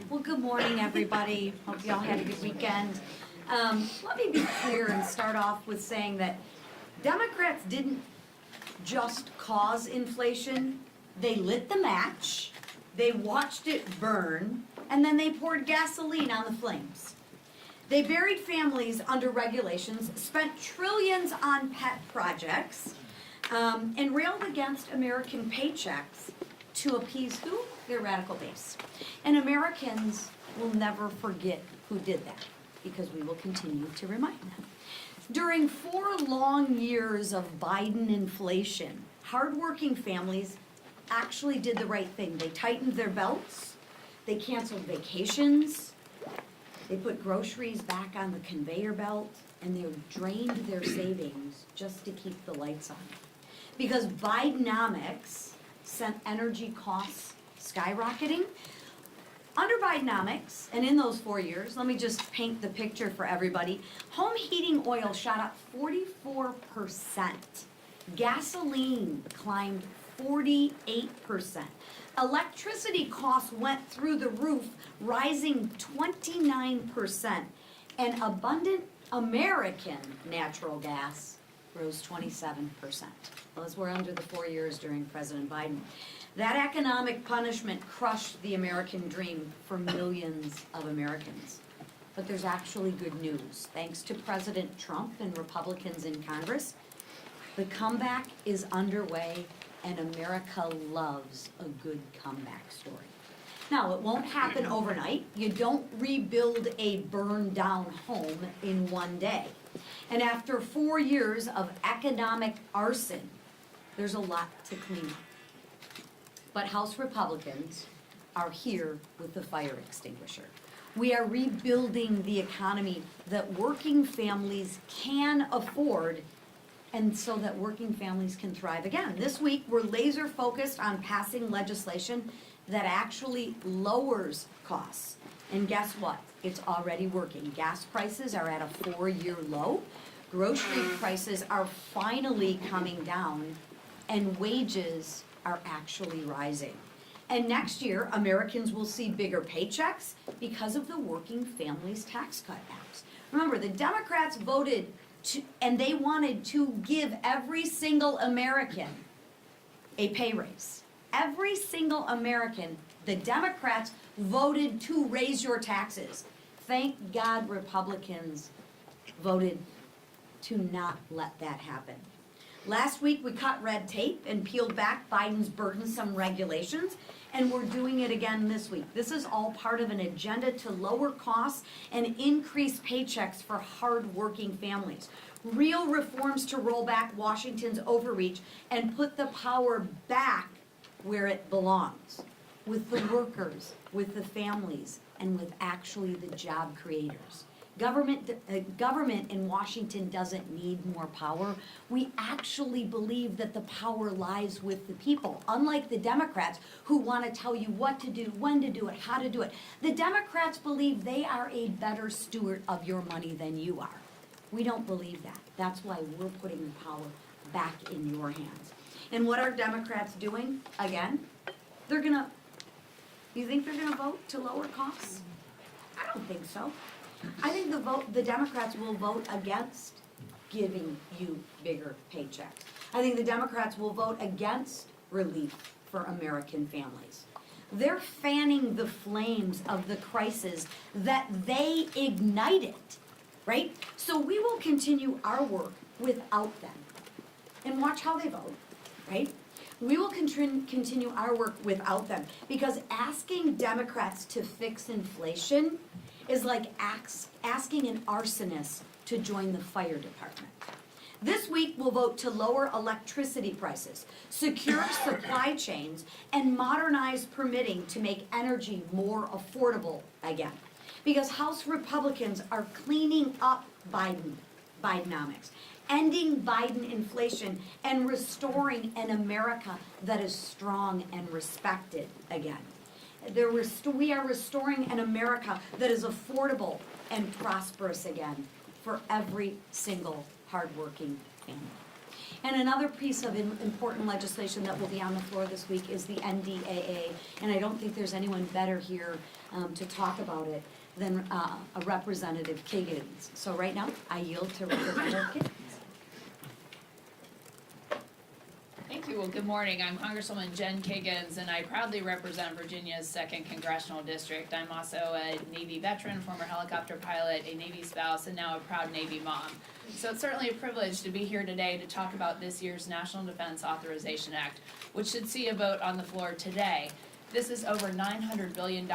Well, good morning, everybody. Hope you all had a good weekend. Let me be clear and start off with saying that Democrats didn't just cause inflation. They lit the match, they watched it burn, and then they poured gasoline on the flames. They buried families under regulations, spent trillions on pet projects, and railed against American paychecks to appease who? Their radical base. And Americans will never forget who did that, because we will continue to remind them. During 4 long years of Biden inflation, hardworking families actually did the right thing. They tightened their belts, they canceled vacations, they put groceries back on the conveyor belt, and they drained their savings just to keep the lights on. Because Bidenomics sent energy costs skyrocketing. Under Bidenomics, and in those 4 years, let me just paint the picture for everybody. Home heating oil shot up 44%. Gasoline climbed 48%. Electricity costs went through the roof, rising 29%. And abundant American natural gas rose 27%. Those were under the 4 years during President Biden. That economic punishment crushed the American dream for millions of Americans. But there's actually good news. Thanks to President Trump and Republicans in Congress, the comeback is underway, and America loves a good comeback story. Now, it won't happen overnight. You don't rebuild a burned down home in one day. And after 4 years of economic arson, there's a lot to clean up. But House Republicans are here with the fire extinguisher. We are rebuilding the economy that working families can afford, and so that working families can thrive again. This week, we're laser focused on passing legislation that actually lowers costs. And guess what? It's already working. Gas prices are at a 4-year low. Grocery prices are finally coming down, and wages are actually rising. And next year, Americans will see bigger paychecks because of the Working Families Tax Cut Acts. Remember, the Democrats voted and they wanted to give every single American a pay raise. Every single American, the Democrats voted to raise your taxes. Thank God Republicans voted to not let that happen. Last week, we cut red tape and peeled back Biden's burdensome regulations, and we're doing it again this week. This is all part of an agenda to lower costs and increase paychecks for hard-working families. Real reforms to roll back Washington's overreach and put the power back where it belongs, with the workers, with the families, and with actually the job creators. Government in Washington doesn't need more power. We actually believe that the power lies with the people, unlike the Democrats who want to tell you what to do, when to do it, how to do it. The Democrats believe they are a better steward of your money than you are. We don't believe that. That's why we're putting the power back in your hands. And what are Democrats doing? Again, you think they're gonna vote to lower costs? I don't think so. I think the Democrats will vote against giving you bigger paychecks. I think the Democrats will vote against relief for American families. They're fanning the flames of the crisis that they ignited, right? So we will continue our work without them. And watch how they vote, right? We will continue our work without them, because asking Democrats to fix inflation is like asking an arsonist to join the fire department. This week, we'll vote to lower electricity prices, secure supply chains, and modernize permitting to make energy more affordable again. Because House Republicans are cleaning up Bidenomics, ending Biden inflation, and restoring an America that is strong and respected again. We are restoring an America that is affordable and prosperous again for every single hardworking family. And another piece of important legislation that will be on the floor this week is the NDAA, and I don't think there's anyone better here to talk about it than a Representative Kiggins. So right now, I yield to Representative Kiggins. Thank you. Well, good morning. I'm Congresswoman Jen Kiggins, and I proudly represent Virginia's 2nd Congressional District. I'm also a Navy veteran, former helicopter pilot, a Navy spouse, and now a proud Navy mom. So it's certainly a privilege to be here today to talk about this year's National Defense Authorization Act, which should see a vote on the floor today. This is over $900 billion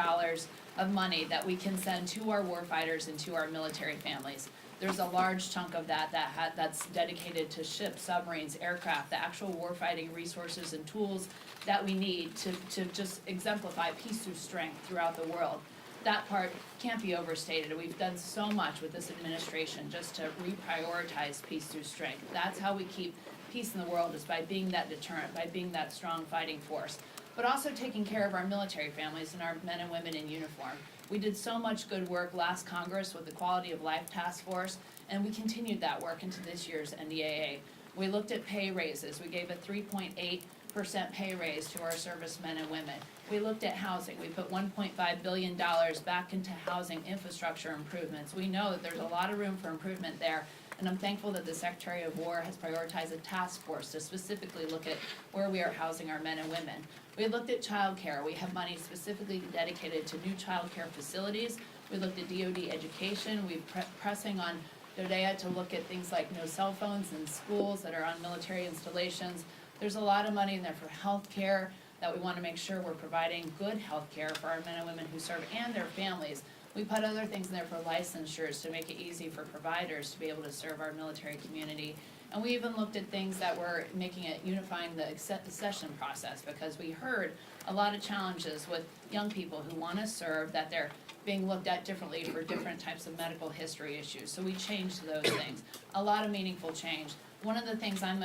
of money that we can send to our warfighters and to our military families. There's a large chunk of that's dedicated to ships, submarines, aircraft, the actual warfighting resources and tools that we need to just exemplify peace through strength throughout the world. That part can't be overstated. We've done so much with this administration just to reprioritize peace through strength. That's how we keep peace in the world, is by being that deterrent, by being that strong fighting force, but also taking care of our military families and our men and women in uniform. We did so much good work last Congress with the Quality of Life Task Force, and we continued that work into this year's NDAA. We looked at pay raises. We gave a 3.8% pay raise to our servicemen and women. We looked at housing. We put $1.5 billion back into housing infrastructure improvements. We know that there's a lot of room for improvement there, and I'm thankful that the Secretary of War has prioritized a task force to specifically look at where we are housing our men and women. We looked at child care. We have money specifically dedicated to new child care facilities. We looked at DoD education. We're pressing on DODEA to look at things like no cell phones in schools that are on military installations. There's a lot of money in there for health care, that we want to make sure we're providing good health care for our men and women who serve and their families. We put other things in there for licensures to make it easy for providers to be able to serve our military community. And we even looked at things that were making it, unifying the accession process, because we heard a lot of challenges with young people who want to serve, that they're being looked at differently for different types of medical history issues. So we changed those things. A lot of meaningful change. One of the things I'm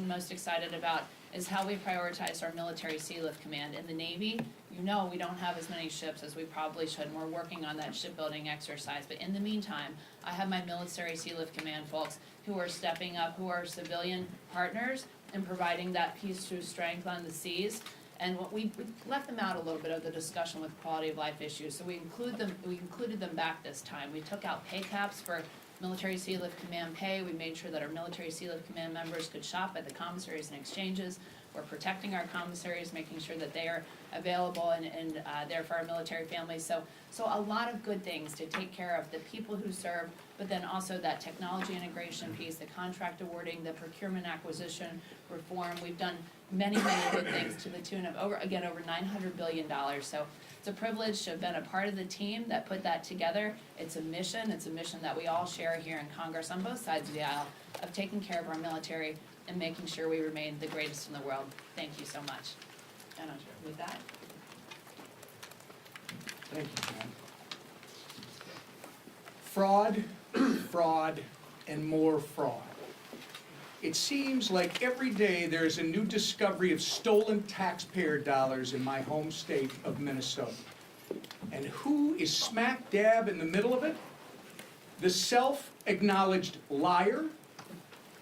most excited about is how we prioritized our military Sea Lift Command. In the Navy, you know we don't have as many ships as we probably should, and we're working on that shipbuilding exercise. But in the meantime, I have my military Sea Lift Command folks who are stepping up, who are civilian partners in providing that peace through strength on the seas. And what we left them out a little bit of the discussion with quality of life issues, so we included them back this time. We took out pay caps for military Sea Lift Command pay. We made sure that our military Sea Lift Command members could shop at the commissaries and exchanges. We're protecting our commissaries, making sure that they are available and there for our military families. So a lot of good things to take care of the people who serve, but then also that technology integration piece, the contract awarding, the procurement acquisition reform. We've done many, many good things to the tune of over $900 billion. So it's a privilege to have been a part of the team that put that together. It's a mission that we all share here in Congress on both sides of the aisle, of taking care of our military and making sure we remain the greatest in the world. Thank you so much. And with that. Thank you, Jen. Fraud, fraud, and more fraud. It seems like every day there's a new discovery of stolen taxpayer dollars in my home state of Minnesota. And who is smack dab in the middle of it? The self-acknowledged liar,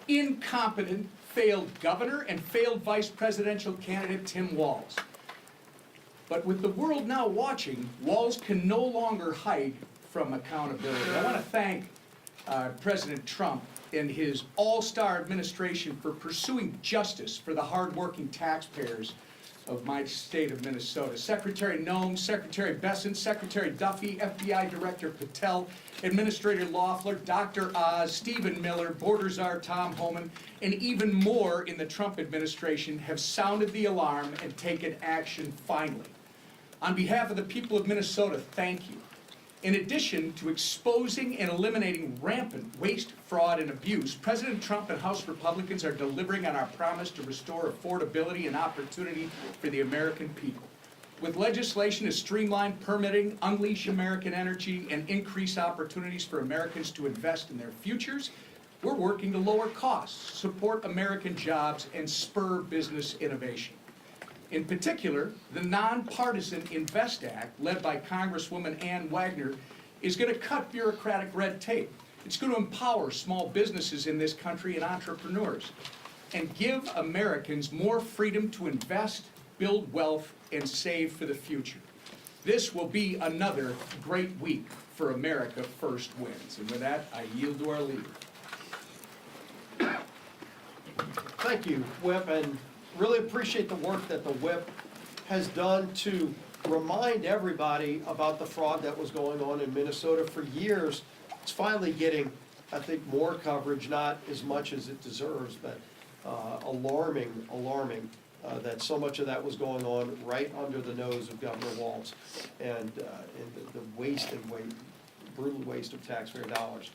incompetent, failed governor, and failed vice presidential candidate Tim Walz. But with the world now watching, Walz can no longer hide from accountability. I want to thank President Trump and his all-star administration for pursuing justice for the hard-working taxpayers of my state of Minnesota. Secretary Noem, Secretary Bessent, Secretary Duffy, FBI Director Patel, Administrator Loeffler, Dr. Oz, Stephen Miller, Border Czar Tom Homan, and even more in the Trump administration have sounded the alarm and taken action finally. On behalf of the people of Minnesota, thank you. In addition to exposing and eliminating rampant waste, fraud, and abuse, President Trump and House Republicans are delivering on our promise to restore affordability and opportunity for the American people. With legislation to streamline permitting, unleash American energy, and increase opportunities for Americans to invest in their futures, we're working to lower costs, support American jobs, and spur business innovation. In particular, the nonpartisan INVEST Act, led by Congresswoman Ann Wagner, is going to cut bureaucratic red tape. It's going to empower small businesses in this country and entrepreneurs. and give Americans more freedom to invest, build wealth, and save for the future. This will be another great week for America First wins. And with that, I yield to our leader. Thank you, Whip, and really appreciate the work that the Whip has done to remind everybody about the fraud that was going on in Minnesota for years. It's finally getting, I think, more coverage, not as much as it deserves, but alarming that so much of that was going on right under the nose of Governor Walz, and the brutal waste of taxpayer dollars.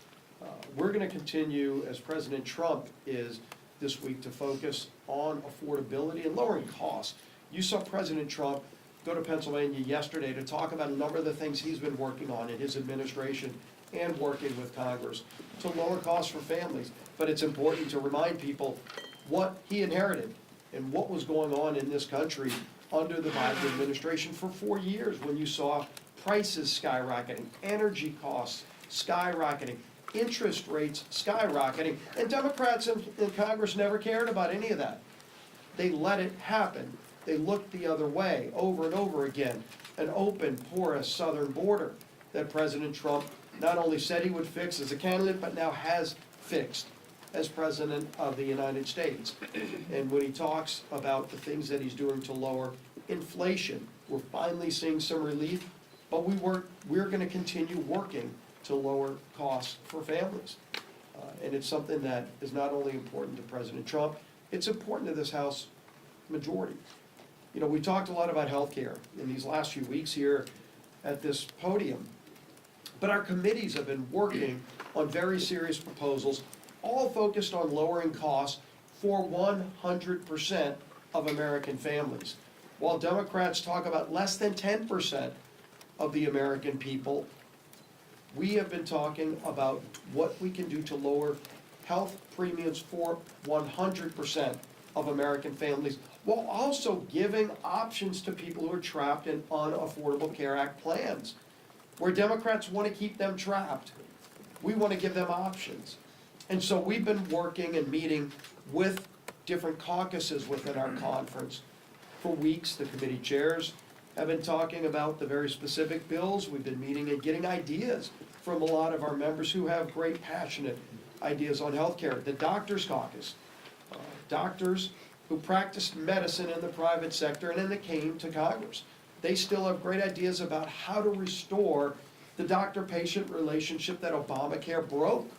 We're going to continue, as President Trump is this week, to focus on affordability and lowering costs. You saw President Trump go to Pennsylvania yesterday to talk about a number of the things he's been working on in his administration and working with Congress to lower costs for families. But it's important to remind people what he inherited and what was going on in this country under the Biden administration for 4 years, when you saw prices skyrocketing, energy costs skyrocketing, interest rates skyrocketing, and Democrats in Congress never cared about any of that. They let it happen. They looked the other way over and over again. An open, porous southern border that President Trump not only said he would fix as a candidate, but now has fixed as President of the United States. And when he talks about the things that he's doing to lower inflation, we're finally seeing some relief, but we're going to continue working to lower costs for families. And it's something that is not only important to President Trump, it's important to this House majority. You know, we talked a lot about health care in these last few weeks here at this podium, but our committees have been working on very serious proposals, all focused on lowering costs for 100% of American families. While Democrats talk about less than 10% of the American people, we have been talking about what we can do to lower health premiums for 100% of American families, while also giving options to people who are trapped in unaffordable Care Act plans. Where Democrats want to keep them trapped, we want to give them options. And so we've been working and meeting with different caucuses within our conference for weeks. The committee chairs have been talking about the very specific bills. We've been meeting and getting ideas from a lot of our members who have great passionate ideas on health care. The Doctors Caucus, doctors who practiced medicine in the private sector and then they came to Congress. They still have great ideas about how to restore the doctor-patient relationship that Obamacare broke.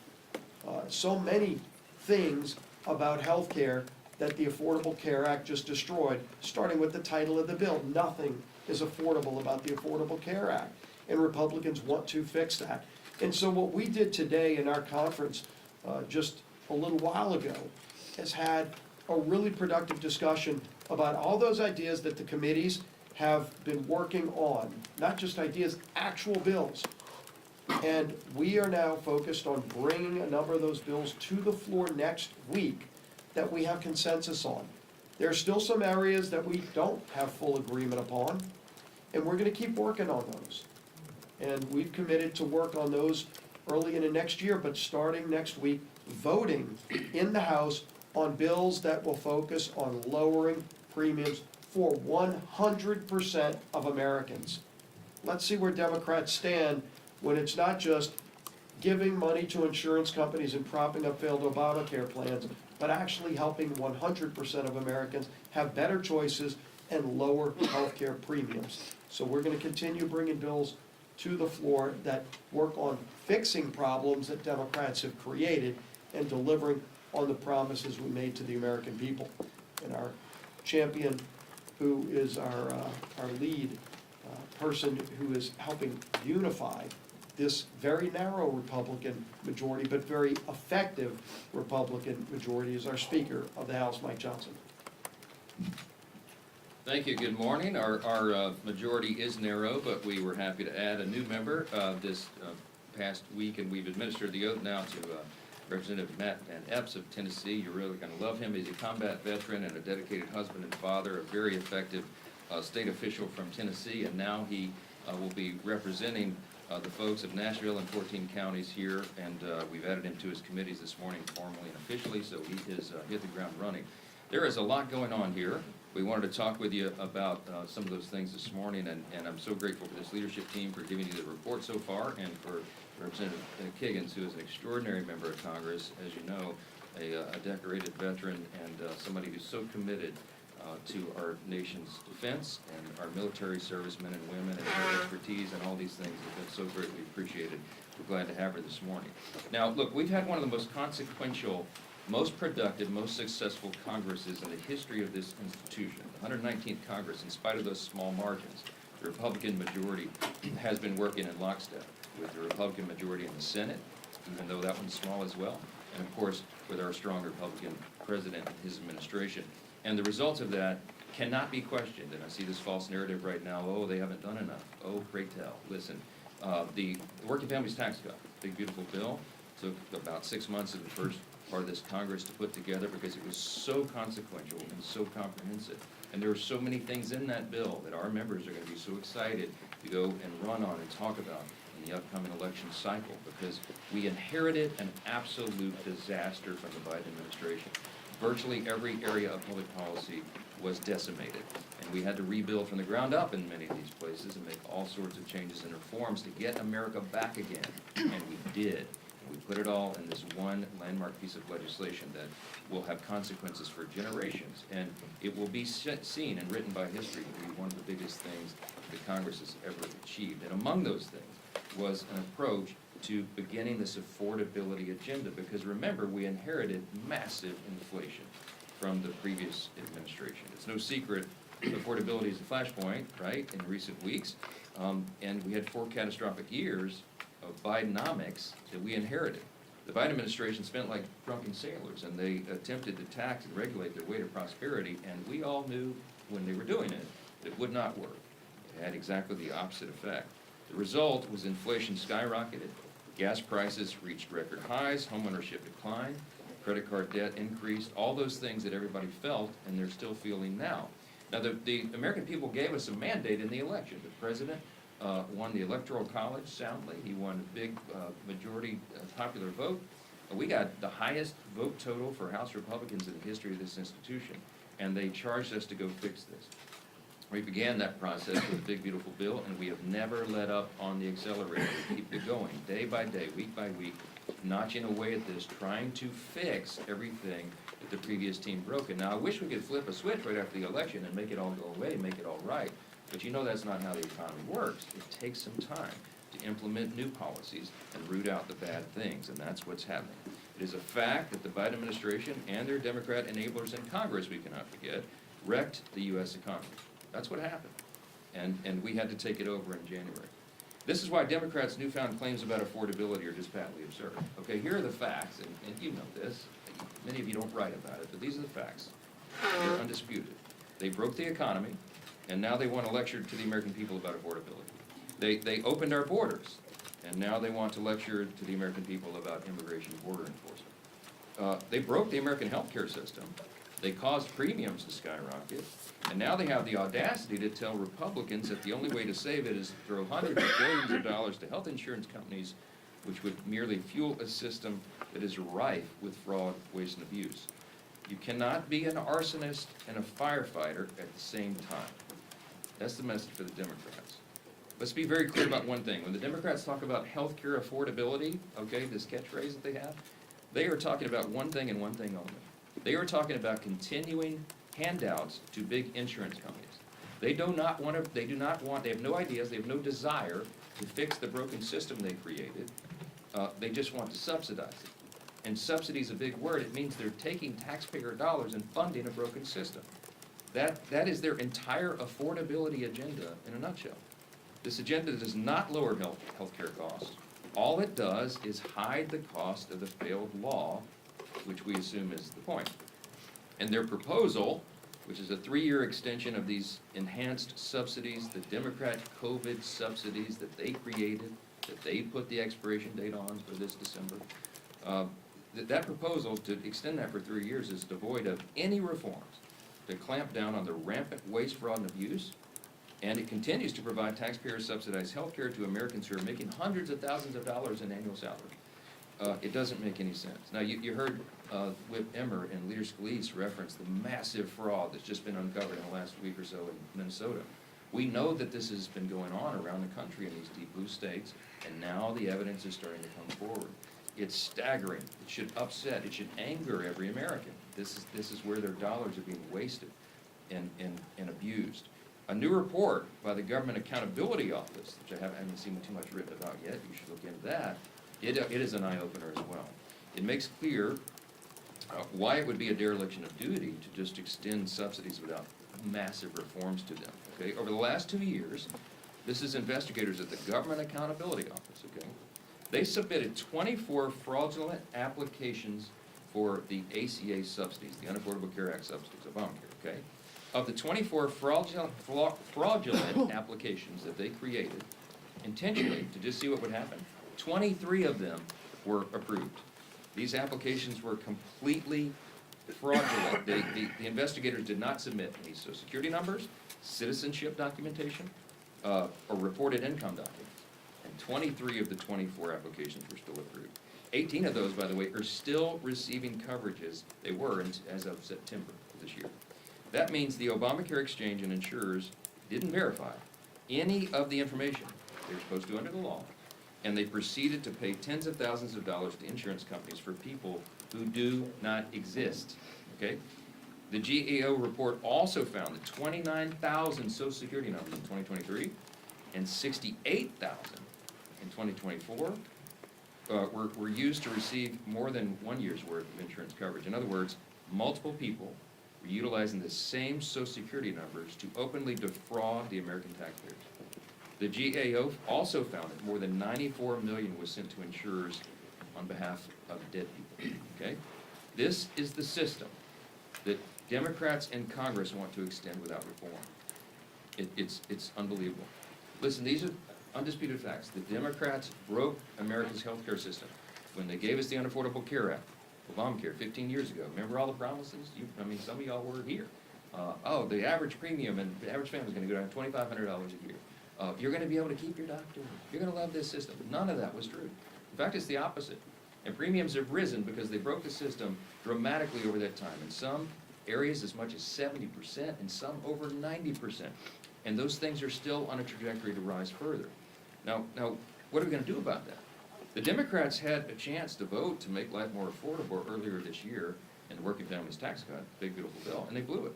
So many things about health care that the Affordable Care Act just destroyed, starting with the title of the bill. Nothing is affordable about the Affordable Care Act, and Republicans want to fix that. And so what we did today in our conference just a little while ago has had a really productive discussion about all those ideas that the committees have been working on, not just ideas, actual bills. And we are now focused on bringing a number of those bills to the floor next week that we have consensus on. There are still some areas that we don't have full agreement upon, and we're going to keep working on those. And we've committed to work on those early in the next year, but starting next week, voting in the House on bills that will focus on lowering premiums for 100% of Americans. Let's see where Democrats stand when it's not just giving money to insurance companies and propping up failed Obamacare plans, but actually helping 100% of Americans have better choices and lower health care premiums. So we're going to continue bringing bills to the floor that work on fixing problems that Democrats have created and delivering on the promises we made to the American people. And our champion, who is our lead person who is helping unify this very narrow Republican majority, but very effective Republican majority, is our Speaker of the House, Mike Johnson. Thank you. Good morning. Our majority is narrow, but we were happy to add a new member this past week, and we've administered the oath now to Representative Matt Van Epps of Tennessee. You're really going to love him. He's a combat veteran and a dedicated husband and father, a very effective state official from Tennessee, and now he will be representing the folks of Nashville and 14 counties here, and we've added him to his committees this morning formally and officially, so he has hit the ground running. There is a lot going on here. We wanted to talk with you about some of those things this morning, and I'm so grateful for this leadership team for giving you the report so far, and for Representative Kiggins, who is an extraordinary member of Congress, as you know, a decorated veteran, and somebody who's so committed to our nation's defense and our military servicemen and women, and her expertise and all these things have been so greatly appreciated. We're glad to have her this morning. Now, look, we've had one of the most consequential, most productive, most successful Congresses in the history of this institution. The 119th Congress, in spite of those small margins, the Republican majority has been working in lockstep with the Republican majority in the Senate, even though that one's small as well, and of course, with our strong Republican president and his administration. And the results of that cannot be questioned. And I see this false narrative right now, oh, they haven't done enough. Oh, pray tell. Listen, the Working Families Tax Cut, big beautiful bill, took about 6 months of the first part of this Congress to put together because it was so consequential and so comprehensive. And there are so many things in that bill that our members are going to be so excited to go and run on and talk about in the upcoming election cycle, because we inherited an absolute disaster from the Biden administration. Virtually every area of public policy was decimated, and we had to rebuild from the ground up in many of these places and make all sorts of changes and reforms to get America back again, and we did. We put it all in this one landmark piece of legislation that will have consequences for generations, and it will be seen and written by history to be one of the biggest things that Congress has ever achieved. And among those things was an approach to beginning this affordability agenda, because remember, we inherited massive inflation from the previous administration. It's no secret affordability is a flashpoint, right, in recent weeks, and we had 4 catastrophic years of Bidenomics that we inherited. The Biden administration spent like drunken sailors, and they attempted to tax and regulate their way to prosperity, and we all knew when they were doing it that it would not work. It had exactly the opposite effect. The result was inflation skyrocketed, gas prices reached record highs, homeownership declined, credit card debt increased, all those things that everybody felt and they're still feeling now. Now, the American people gave us a mandate in the election. The president won the Electoral College soundly. He won a big majority popular vote. We got the highest vote total for House Republicans in the history of this institution, and they charged us to go fix this. We began that process with a big, beautiful bill, and we have never let up on the accelerator. We keep it going, day by day, week by week, notching away at this, trying to fix everything that the previous team broke. And now, I wish we could flip a switch right after the election and make it all go away, make it all right. But you know that's not how the economy works. It takes some time to implement new policies and root out the bad things, and that's what's happening. It is a fact that the Biden administration and their Democrat enablers in Congress, we cannot forget, wrecked the U.S. economy. That's what happened, and we had to take it over in January. This is why Democrats' newfound claims about affordability are just patently absurd. Okay, here are the facts, and you know this. Many of you don't write about it, but these are the facts. They're undisputed. They broke the economy, and now they want to lecture to the American people about affordability. They opened our borders, and now they want to lecture to the American people about immigration border enforcement. They broke the American healthcare system. They caused premiums to skyrocket, and now they have the audacity to tell Republicans that the only way to save it is to throw hundreds of billions of dollars to health insurance companies, which would merely fuel a system that is rife with fraud, waste, and abuse. You cannot be an arsonist and a firefighter at the same time. That's the message for the Democrats. Let's be very clear about one thing. When the Democrats talk about health care affordability, okay, this catchphrase that they have, they are talking about one thing and one thing only. They are talking about continuing handouts to big insurance companies. They do not want, they have no ideas, they have no desire to fix the broken system they created. They just want to subsidize it. And subsidy is a big word. It means they're taking taxpayer dollars and funding a broken system. That is their entire affordability agenda in a nutshell. This agenda does not lower health care costs. All it does is hide the cost of the failed law, which we assume is the point. And their proposal, which is a 3-year extension of these enhanced subsidies, the Democrat COVID subsidies that they created, that they put the expiration date on for this December, that proposal to extend that for 3 years is devoid of any reforms to clamp down on the rampant waste, fraud, and abuse And it continues to provide taxpayer-subsidized health care to Americans who are making hundreds of thousands of dollars in annual salary. It doesn't make any sense. Now, you heard Whip Emmer and Leader Scalise reference the massive fraud that's just been uncovered in the last week or so in Minnesota. We know that this has been going on around the country in these deep blue states, and now the evidence is starting to come forward. It's staggering. It should upset. It should anger every American. This is where their dollars are being wasted and abused. A new report by the Government Accountability Office, which I haven't seen too much written about yet, you should look into that. It is an eye-opener as well. It makes clear why it would be a dereliction of duty to just extend subsidies without massive reforms to them. Okay, over the last 2 years, this is investigators at the Government Accountability Office. Okay, they submitted 24 fraudulent applications for the ACA subsidies, the Unaffordable Care Act subsidies, Obamacare. Okay, of the 24 fraudulent applications that they created intentionally to just see what would happen, 23 of them were approved. These applications were completely fraudulent. The investigators did not submit any Social Security numbers, citizenship documentation, or reported income documents. And 23 of the 24 applications were still approved. 18 of those, by the way, are still receiving coverages they were as of September of this year. That means the Obamacare exchange and insurers didn't verify any of the information they were supposed to under the law, and they proceeded to pay tens of thousands of dollars to insurance companies for people who do not exist, okay? The GAO report also found that 29,000 Social Security numbers in 2023 and 68,000 in 2024 were used to receive more than 1 year's worth of insurance coverage. In other words, multiple people were utilizing the same Social Security numbers to openly defraud the American taxpayers. The GAO also found that more than $94 million was sent to insurers on behalf of dead people, okay? This is the system that Democrats in Congress want to extend without reform. It's unbelievable. Listen, these are undisputed facts. The Democrats broke America's health care system when they gave us the Unaffordable Care Act, Obamacare, 15 years ago. Remember all the promises? Some of y'all were here. The average premium and the average family is going to go down $2,500 a year. You're going to be able to keep your doctor. You're going to love this system. None of that was true. In fact, it's the opposite. And premiums have risen because they broke the system dramatically over that time. In some areas, as much as 70%, and some over 90%. And those things are still on a trajectory to rise further. Now, what are we going to do about that? The Democrats had a chance to vote to make life more affordable earlier this year in the Working Families Tax Cut, big beautiful bill, and they blew it.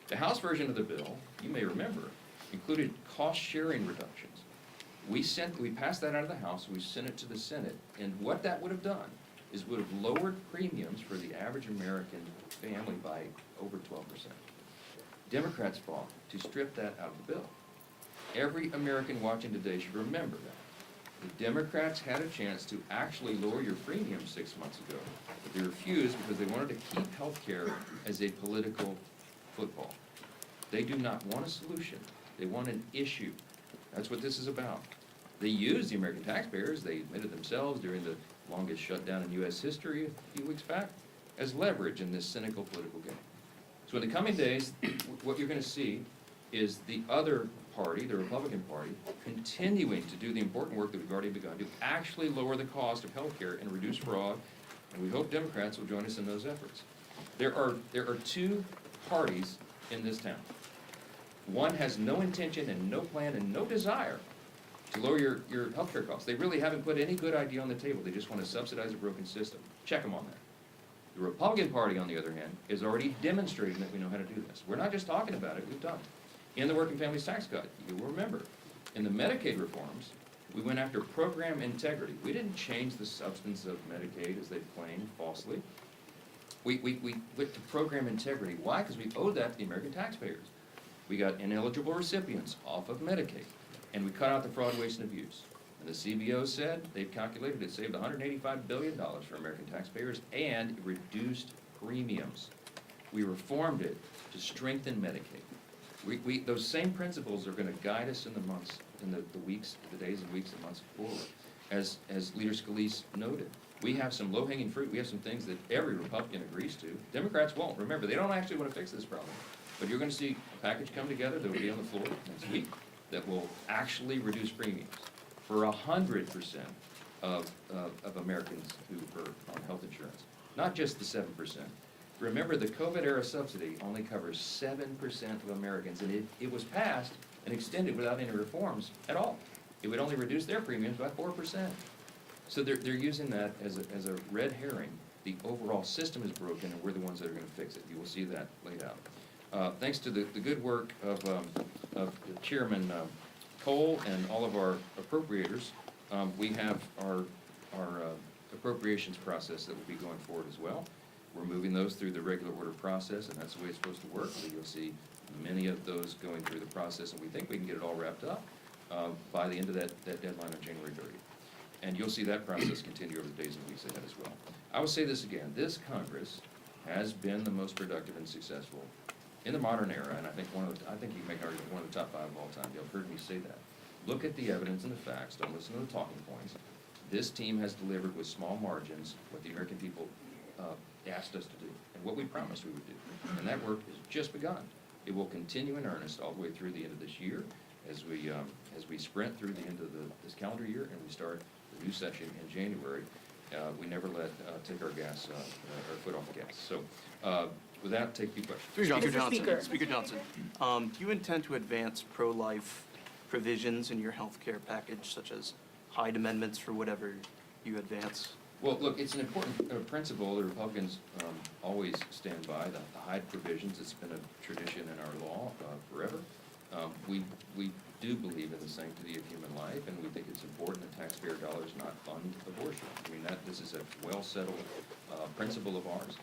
The House version of the bill, you may remember, included cost-sharing reductions. We passed that out of the House, we sent it to the Senate, and what that would have done is would have lowered premiums for the average American family by over 12%. Democrats fought to strip that out of the bill. Every American watching today should remember that. The Democrats had a chance to actually lower your premium 6 months ago, but they refused because they wanted to keep health care as a political football. They do not want a solution. They want an issue. That's what this is about. They used the American taxpayers, they admitted themselves during the longest shutdown in U.S. history a few weeks back, as leverage in this cynical political game. So in the coming days, what you're going to see is the other party, the Republican Party, continuing to do the important work that we've already begun to actually lower the cost of health care and reduce fraud, and we hope Democrats will join us in those efforts. There are two parties in this town. One has no intention and no plan and no desire to lower your health care costs. They really haven't put any good idea on the table. They just want to subsidize a broken system. Check them on that. The Republican Party, on the other hand, is already demonstrating that we know how to do this. We're not just talking about it, we've done it. In the Working Families Tax Cut, you will remember, in the Medicaid reforms, we went after program integrity. We didn't change the substance of Medicaid, as they've claimed falsely. We went to program integrity. Why? Because we owed that to the American taxpayers. We got ineligible recipients off of Medicaid, and we cut out the fraud, waste, and abuse. And the CBO said they've calculated it saved $185 billion for American taxpayers, and it reduced premiums. We reformed it to strengthen Medicaid. Those same principles are going to guide us in the months, in the weeks, the days and weeks and months forward. As Leader Scalise noted, we have some low-hanging fruit. We have some things that every Republican agrees to. Democrats won't. Remember, they don't actually want to fix this problem. But you're going to see a package come together that will be on the floor next week. that will actually reduce premiums for 100% of Americans who are on health insurance, not just the 7%. Remember, the COVID-era subsidy only covers 7% of Americans, and it was passed and extended without any reforms at all. It would only reduce their premiums by 4%. So they're using that as a red herring. The overall system is broken, and we're the ones that are going to fix it. You will see that laid out. Thanks to the good work of Chairman Cole and all of our appropriators, we have our appropriations process that will be going forward as well. We're moving those through the regular order process, and that's the way it's supposed to work. So you'll see many of those going through the process, and we think we can get it all wrapped up by the end of that deadline on January 30th. And you'll see that process continue over the days and weeks ahead as well. I will say this again, this Congress has been the most productive and successful in the modern era, and I think I think you can make an argument one of the top 5 of all time. You've heard me say that. Look at the evidence and the facts, don't listen to the talking points. This team has delivered with small margins what the American people asked us to do, and what we promised we would do. And that work has just begun. It will continue in earnest all the way through the end of this year as we sprint through the end of this calendar year and we start the new session in January. We never take our foot off the gas. So with that, take your questions. Speaker Johnson, do you intend to advance pro-life provisions in your health care package, such as Hyde amendments for whatever you advance? Well, look, it's an important principle. The Republicans always stand by the Hyde provisions. It's been a tradition in our law forever. We do believe in the sanctity of human life, and we think it's important that taxpayer dollars not fund abortion. I mean, this is a well-settled principle of ours.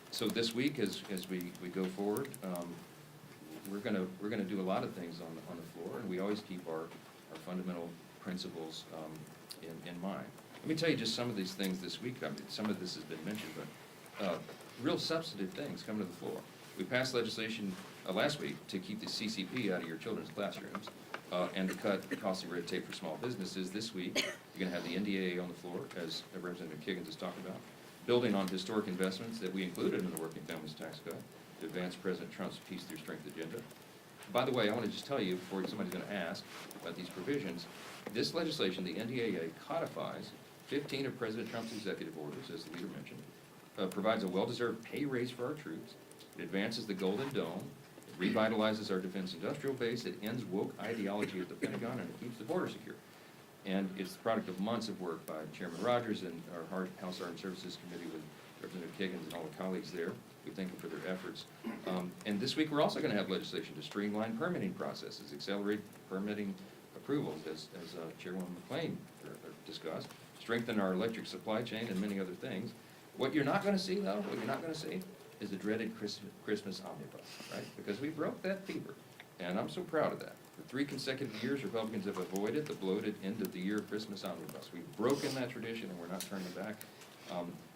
So this week, as we go forward, we're gonna do a lot of things on the floor, and we always keep our fundamental principles in mind. Let me tell you just some of these things this week. I mean, some of this has been mentioned, but real substantive things come to the floor. We passed legislation last week to keep the CCP out of your children's classrooms and to cut costly red tape for small businesses. This week, you're going to have the NDAA on the floor, as Representative Kiggins has talked about, building on historic investments that we included in the Working Families Tax Cut to advance President Trump's Peace Through Strength agenda. By the way, I want to just tell you, before somebody's going to ask about these provisions, this legislation, the NDAA, codifies 15 of President Trump's executive orders, as the leader mentioned, provides a well-deserved pay raise for our troops. It advances the Golden Dome. It revitalizes our defense industrial base. It ends woke ideology at the Pentagon, and it keeps the border secure. And it's the product of months of work by Chairman Rogers and our House Armed Services Committee with Representative Kiggins and all the colleagues there. We thank them for their efforts. And this week, we're also going to have legislation to streamline permitting processes, accelerate permitting approvals, as Chairwoman McClain discussed, strengthen our electric supply chain, and many other things. What you're not going to see, though, is the dreaded Christmas omnibus, right? Because we broke that fever, and I'm so proud of that. For 3 consecutive years, Republicans have avoided the bloated end-of-the-year Christmas omnibus. We've broken that tradition, and we're not turning back.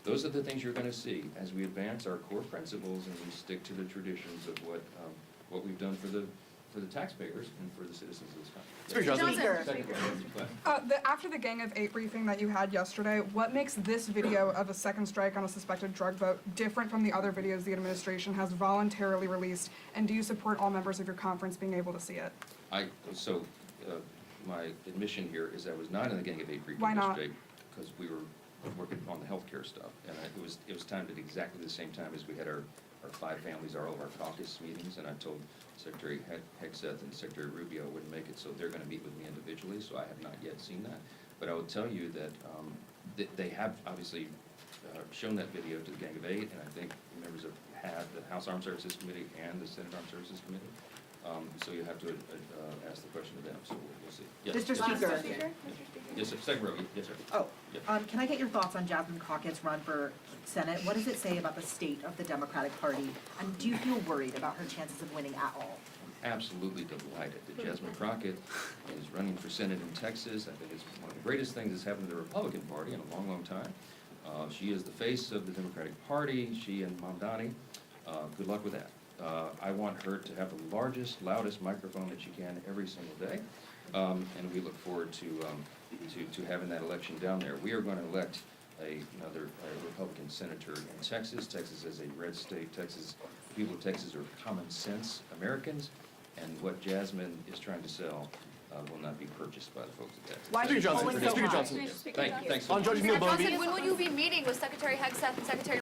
Those are the things you're going to see as we advance our core principles and we stick to the traditions of what we've done for the taxpayers and for the citizens of this country. After the Gang of 8 briefing that you had yesterday, what makes this video of a second strike on a suspected drug vote different from the other videos the administration has voluntarily released? And do you support all members of your conference being able to see it? My admission here is I was not in the Gang of 8 briefing Why not? yesterday because we were working on the healthcare stuff, and it was timed at exactly the same time as we had our 5 families, all of our caucus meetings, and I told Secretary Hegseth and Secretary Rubio wouldn't make it, so they're going to meet with me individually, so I have not yet seen that. But I will tell you that they have obviously shown that video to the Gang of 8, and I think members have the House Armed Services Committee and the Senate Armed Services Committee. So you have to ask the question to them, so we'll see. Yes. Mr. Speaker. Yes, sir. Second row. Yes, sir. Oh, Yep. can I get your thoughts on Jasmine Crockett's run for Senate? What does it say about the state of the Democratic Party? And do you feel worried about her chances of winning at all? I'm absolutely delighted that Jasmine Crockett is running for Senate in Texas. I think it's one of the greatest things that's happened to the Republican Party in a long, long time. She is the face of the Democratic Party, she and Mamdani. Good luck with that. I want her to have the largest, loudest microphone that she can every single day. And we look forward to having that election down there. We are going to elect another Republican senator in Texas. Texas is a red state. People of Texas are common sense Americans, and what Jasmine is trying to sell will not be purchased by the folks at that. Why Speaker is it Johnson, falling so Speaker high? Johnson. Thanks so On much. Georgia Neal Johnson, Bovee. when will you be meeting with Secretary Hegseth and Secretary